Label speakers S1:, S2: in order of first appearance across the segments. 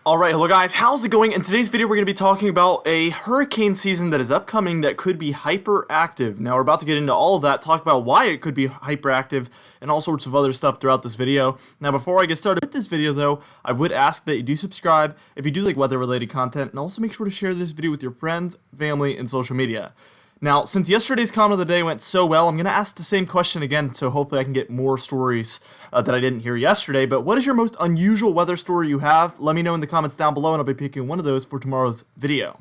S1: Alright, hello guys, how's it going? In today's video we're going to be talking about a hurricane season that is upcoming that could be hyperactive. Now we're about to get into all of that, talk about why it could be hyperactive, and all sorts of other stuff throughout this video. Now before I get started with this video though, I would ask that you do subscribe if you do like weather related content, and also make sure to share this video with your friends, family, and social media. Now, since yesterday's comment of the day went so well, I'm going to ask the same question again, so hopefully I can get more stories that I didn't hear yesterday. But what is your most unusual weather story you have? Let me know in the comments down below, and I'll be picking one of those for tomorrow's video.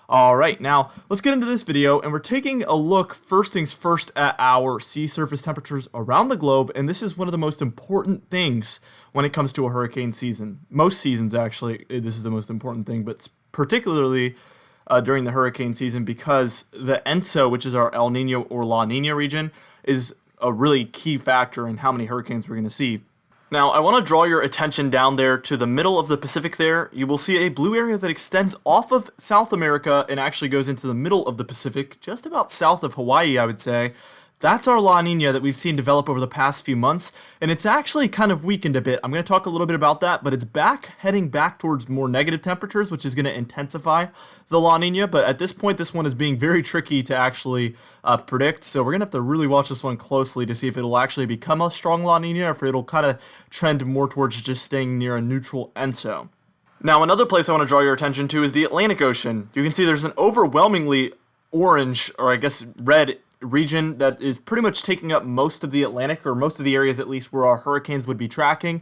S1: Alright, now, let's get into this video, and we're taking a look, first things first, at our sea surface temperatures around the globe, and this is one of the most important things when it comes to a hurricane season. Most seasons, actually, this is the most important thing, but particularly during the hurricane season, because the ENSO, which is our El Nino or La Nina region, is a really key factor in how many hurricanes we're going to see. Now, I want to draw your attention down there to the middle of the Pacific there. You will see a blue area that extends off of South America and actually goes into the middle of the Pacific, just about south of Hawaii, I would say. That's our La Nina that we've seen develop over the past few months, and it's actually kind of weakened a bit. I'm going to talk a little bit about that, but it's heading back towards more negative temperatures, which is going to intensify the La Nina, but at this point, this one is being very tricky to actually predict, so we're going to have to really watch this one closely to see if it'll actually become a strong La Nina, or if it'll kind of trend more towards just staying near a neutral ENSO. Now, another place I want to draw your attention to is the Atlantic Ocean. You can see there's an overwhelmingly orange, or I guess red, region that is pretty much taking up most of the Atlantic, or most of the areas at least where our hurricanes would be tracking.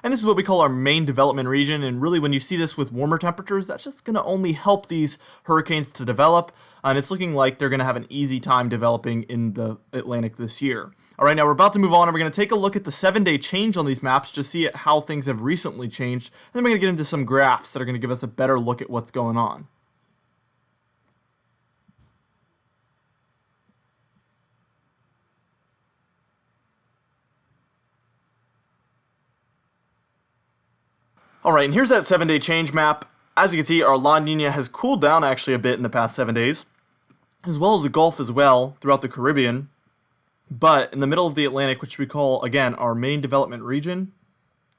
S1: And this is what we call our main development region, and really when you see this with warmer temperatures, that's just going to only help these hurricanes to develop, and it's looking like they're going to have an easy time developing in the Atlantic this year. Alright, now we're about to move on, and we're going to take a look at the 7-day change on these maps, just see how things have recently changed, and then we're going to get into some graphs that are going to give us a better look at what's going on. Alright, and here's that 7-day change map. As you can see, our La Nina has cooled down actually a bit in the past 7 days, as well as the Gulf as well, throughout the Caribbean. But in the middle of the Atlantic, which we call, again, our main development region,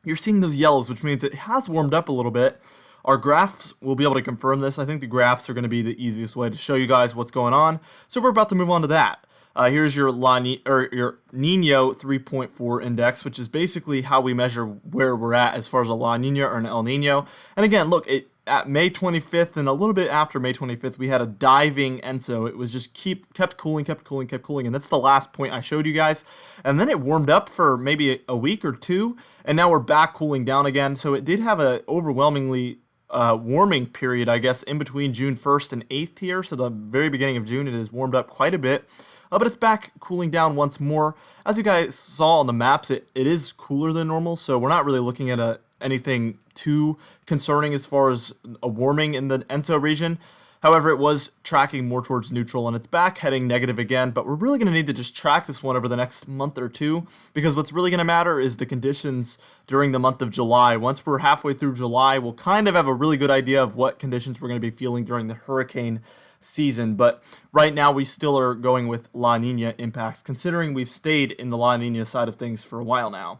S1: you're seeing those yellows, which means it has warmed up a little bit. Our graphs will be able to confirm this. I think the graphs are going to be the easiest way to show you guys what's going on. So we're about to move on to that. Here's your your Nino 3.4 index, which is basically how we measure where we're at as far as a La Nina or an El Nino. And again, look, at May 25th and a little bit after May 25th, we had a diving ENSO. It was just kept cooling, and that's the last point I showed you guys. And then it warmed up for maybe a week or two, and now we're back cooling down again. So it did have a overwhelmingly warming period, I guess, in between June 1st and 8th here. So the very beginning of June, it has warmed up quite a bit. But it's back cooling down once more. As you guys saw on the maps, it is cooler than normal, so we're not really looking at anything too concerning as far as a warming in the ENSO region. However, it was tracking more towards neutral, and it's back heading negative again, but we're really going to need to just track this one over the next month or two, because what's really going to matter is the conditions during the month of July. Once we're halfway through July, we'll kind of have a really good idea of what conditions we're going to be feeling during the hurricane season, but right now we still are going with La Nina impacts, considering we've stayed in the La Nina side of things for a while now.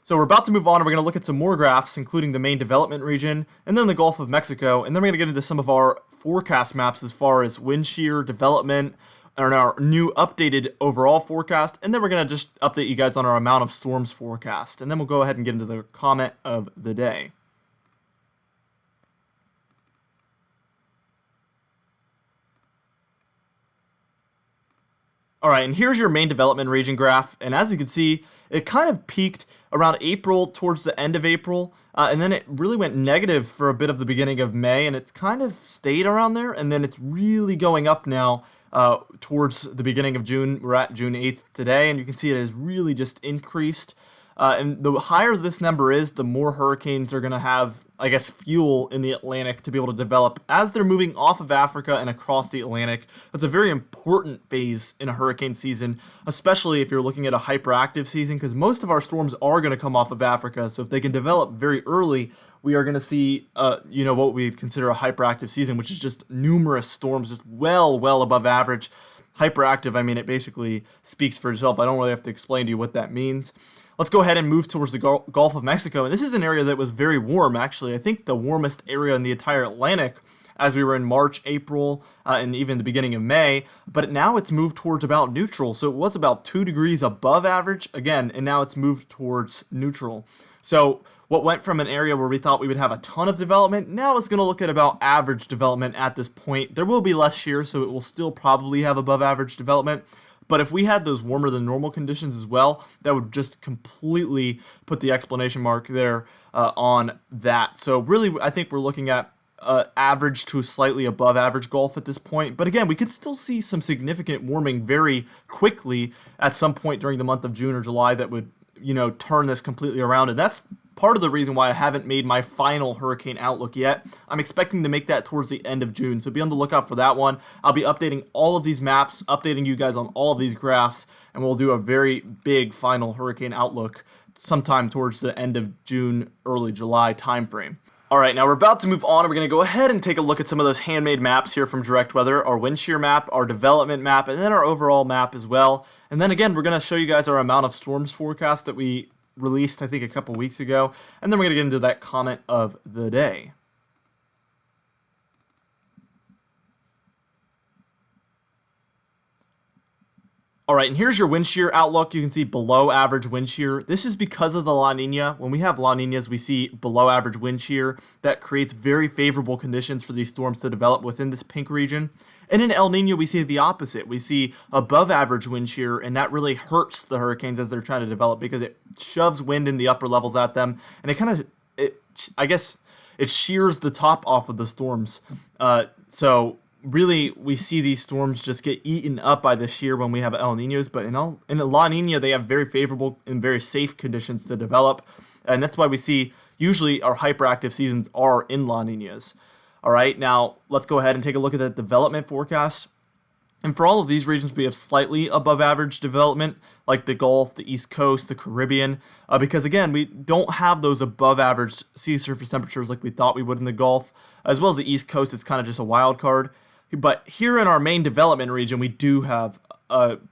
S1: So we're about to move on, and we're going to look at some more graphs, including the main development region, and then the Gulf of Mexico, and then we're going to get into some of our forecast maps as far as wind shear, development, and our new updated overall forecast, and then we're going to just update you guys on our amount of storms forecast, and then we'll go ahead and get into the comment of the day. Alright, and here's your main development region graph, and as you can see, it kind of peaked around April, towards the end of April, and then it really went negative for a bit of the beginning of May, and it's kind of stayed around there, and then it's really going up now towards the beginning of June. We're at June 8th today, and you can see it has really just increased. And the higher this number is, the more hurricanes are going to have, I guess, fuel in the Atlantic to be able to develop as they're moving off of Africa and across the Atlantic. That's a very important phase in a hurricane season, especially if you're looking at a hyperactive season, because most of our storms are going to come off of Africa. So if they can develop very early, we are going to see, what we consider a hyperactive season, which is just numerous storms, just well above average. Hyperactive, I mean, it basically speaks for itself. I don't really have to explain to you what that means. let's go ahead and move towards the Gulf of Mexico. And this is an area that was very warm, actually. I think the warmest area in the entire Atlantic as we were in March, April, and even the beginning of May. But now it's moved towards about neutral. So it was about 2 degrees above average again, and now it's moved towards neutral. So what went from an area where we thought we would have a ton of development, now it's going to look at about average development at this point. There will be less shear, so it will still probably have above average development. But if we had those warmer than normal conditions as well, that would just completely put the exclamation mark there on that. So really, I think we're looking at average to slightly above average Gulf at this point. But again, we could still see some significant warming very quickly at some point during the month of June or July that would, turn this completely around. And that's part of the reason why I haven't made my final hurricane outlook yet. I'm expecting to make that towards the end of June, so be on the lookout for that one. I'll be updating all of these maps, updating you guys on all of these graphs, and we'll do a very big final hurricane outlook sometime towards the end of June, early July timeframe. All right, now we're about to move on. We're going to go ahead and take a look at some of those handmade maps here from Direct Weather, our wind shear map, our development map, and then our overall map as well. And then again, we're going to show you guys our amount of storms forecast that we released, I think, a couple weeks ago. And then we're going to get into that comment of the day. All right, and here's your wind shear outlook. You can see below average wind shear. This is because of the La Nina. When we have La Ninas, we see below average wind shear. That creates very favorable conditions for these storms to develop within this pink region. And in El Nino, we see the opposite. We see above average wind shear, and that really hurts the hurricanes as they're trying to develop because it shoves wind in the upper levels at them, and it shears the top off of the storms. So really, we see these storms just get eaten up by the shear when we have El Ninos, but in La Nina, they have very favorable and very safe conditions to develop, and that's why we see usually our hyperactive seasons are in La Ninas. All right, now let's go ahead and take a look at the development forecast. And for all of these regions, we have slightly above average development, like the Gulf, the East Coast, the Caribbean, because again, we don't have those above average sea surface temperatures like we thought we would in the Gulf, as well as the East Coast. It's kind of just a wild card. But here in our main development region, we do have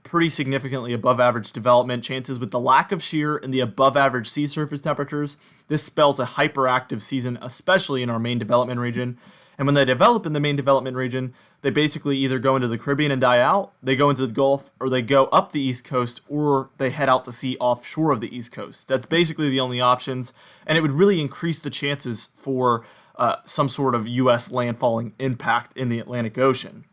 S1: pretty significantly above average development chances with the lack of shear and the above average sea surface temperatures. This spells a hyperactive season, especially in our main development region. And when they develop in the main development region, they basically either go into the Caribbean and die out, they go into the Gulf, or they go up the East Coast, or they head out to sea offshore of the East Coast. That's basically the only options, and it would really increase the chances for some sort of U.S. landfalling impact in the Atlantic Ocean.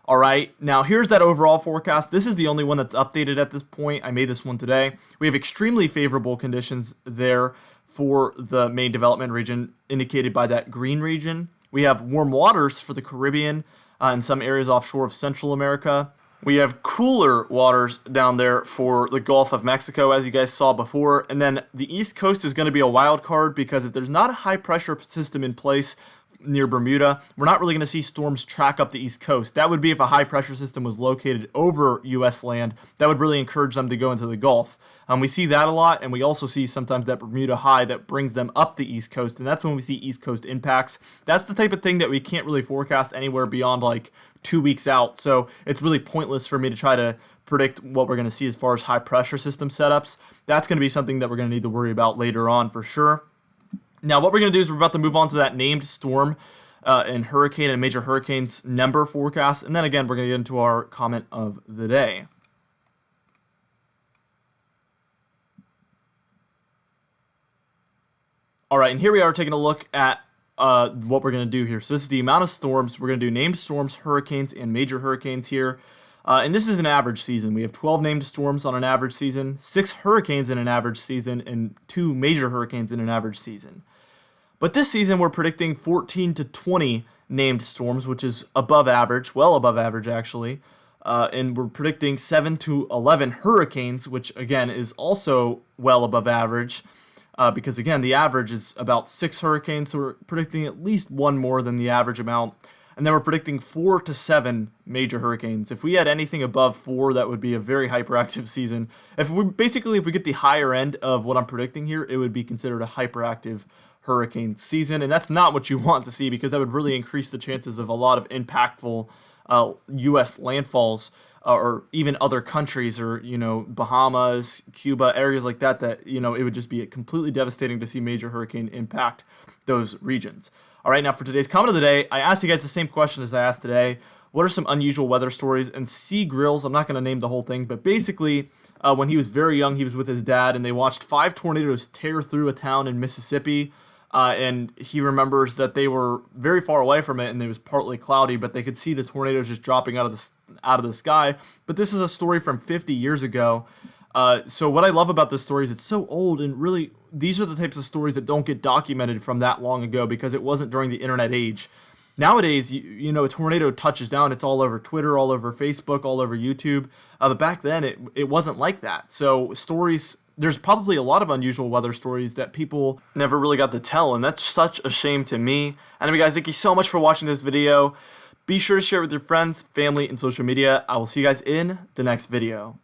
S1: All right, now here's that overall forecast. This is the only one that's updated at this point. I made this one today. We have extremely favorable conditions there for the main development region, indicated by that green region. We have warm waters for the Caribbean and some areas offshore of Central America. We have cooler waters down there for the Gulf of Mexico, as you guys saw before. And then the East Coast is going to be a wild card because if there's not a high pressure system in place near Bermuda, we're not really going to see storms track up the East Coast. That would be if a high pressure system was located over U.S. land. That would really encourage them to go into the Gulf. We see that a lot, and we also see sometimes that Bermuda high that brings them up the East Coast, and that's when we see East Coast impacts. That's the type of thing that we can't really forecast anywhere beyond like 2 weeks out, so it's really pointless for me to try to predict what we're going to see as far as high pressure system setups. That's going to be something that we're going to need to worry about later on for sure. Now, what we're going to do is we're about to move on to that named storm and hurricane and major hurricanes number forecast. And then again, we're going to get into our comment of the day. All right, and here we are taking a look at what we're going to do here. So this is the amount of storms. We're going to do named storms, hurricanes, and major hurricanes here. And this is an average season. We have 12 named storms on an average season, 6 hurricanes in an average season, and 2 major hurricanes in an average season. But this season, we're predicting 14 to 20 named storms, which is above average, well above average actually. And we're predicting 7 to 11 hurricanes, which again is also well above average. Because again, the average is about 6 hurricanes, so we're predicting at least one more than the average amount. And then we're predicting 4 to 7 major hurricanes. If we had anything above 4, that would be a very hyperactive season. If we get the higher end of what I'm predicting here, it would be considered a hyperactive hurricane season. And that's not what you want to see, because that would really increase the chances of a lot of impactful U.S. landfalls or even other countries, or Bahamas, Cuba, areas like that, that it would just be completely devastating to see major hurricane impact those regions. All right, now for today's comment of the day, I asked you guys the same question as I asked today. What are some unusual weather stories? And C. Grills, I'm not going to name the whole thing, but basically, when he was very young, he was with his dad, and they watched 5 tornadoes tear through a town in Mississippi. And he remembers that they were very far away from it, and it was partly cloudy, but they could see the tornadoes just dropping out of the sky. But this is a story from 50 years ago. So what I love about this story is it's so old, and really these are the types of stories that don't get documented from that long ago because it wasn't during the internet age. Nowadays, a tornado touches down, it's all over Twitter, all over Facebook, all over YouTube. But back then, it wasn't like that. So there's probably a lot of unusual weather stories that people never really got to tell, and that's such a shame to me. Anyway, guys, thank you so much for watching this video. Be sure to share it with your friends, family, and social media. I will see you guys in the next video.